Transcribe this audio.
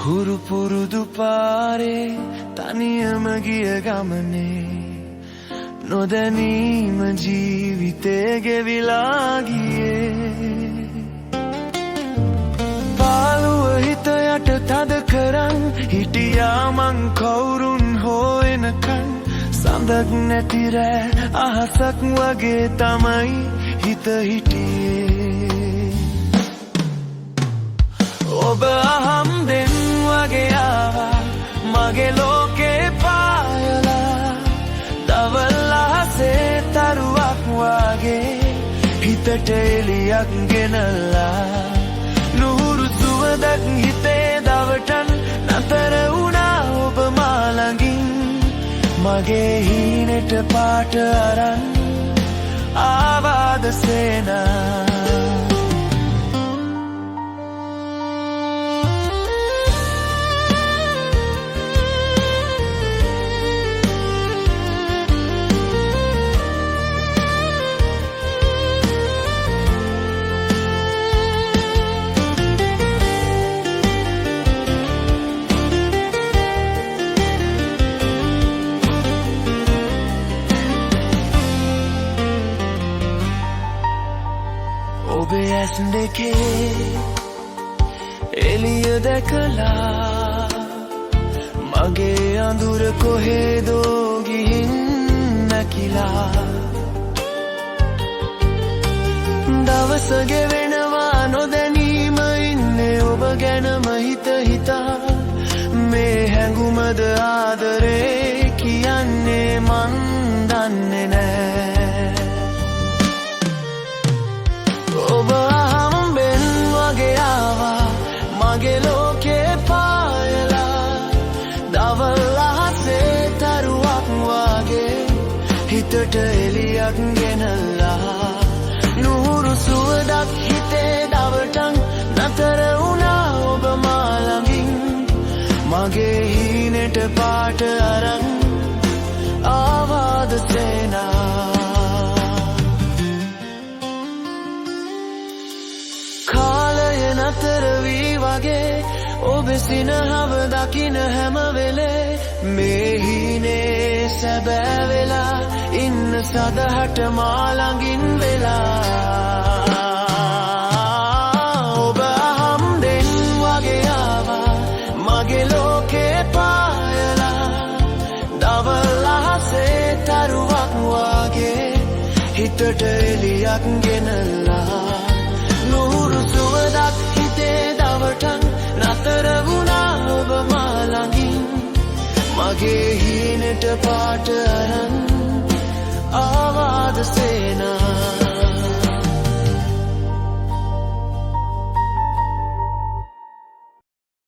හුරු පුරුදු පාරේ තනියම ගිය ගමනේ නොදැනීම ජීවිතේ ගෙවිලා ගියේ පාළුව හිත යට තද කරන් හිටියා මං කවුරුන් හොයනකන් සඳක් නැති රෑ අහසක් වගේ තමයි හිත හිටියේ ඔබ අහම්බෙන් වගේ ආවා මගේ ලෝකේ පායලා දවල් අහසේ තරුවක් වගේ හිතට එළියක් ගෙනල්ලා නුහුරු සුවඳක් හිතේ දවටන් නතර වුණා ඔබ මා ළඟින් මගේ හීනෙට පාට අරන් ආවාද සේනා ඔබේ ඇස් දෙකේ එළිය දැකලා මගේ අඳුර කොහෙදෝ ගිහින් නැකිලා දවස ගෙවෙනවා නොදැනීම ඉන්නේ ඔබ ගැනම හිත හිතා මේ හැඟුමද ආදරේ කියන්නේ මන් දන්නේ නෑ ඔබ අහම්බෙන් වගේ ආවා මගේ ලෝකේ පායලා දවල් අහසේ තරුවක් වගේ හිතට එළියක් ගෙනල්ලා නුහුරු සුවඳක් හිතේ දවටන් නතර වුණා ඔබ මා ළඟින් මගේ හීනෙට පාට අරන් ආවාද සේනා නතර වී වගේ ඔබ සිනහව දකින හැම වෙලේ මේ හීනේ සැබෑ වෙලා ඉන්න සදහට මා ළඟින් වෙලා ඔබ අහම්බෙන් වගේ ආවා මගේ ලෝකේ පායලා දවල් අහසේ තරුවක් වගේ හිතට එළියක් ගෙනල්ලා නුහුරු සුවඳක් හිතේ දවටන් නතර වුණා ඔබ මා ළඟින් මගේ හීනෙට පාට අරන් ආවාද සේනා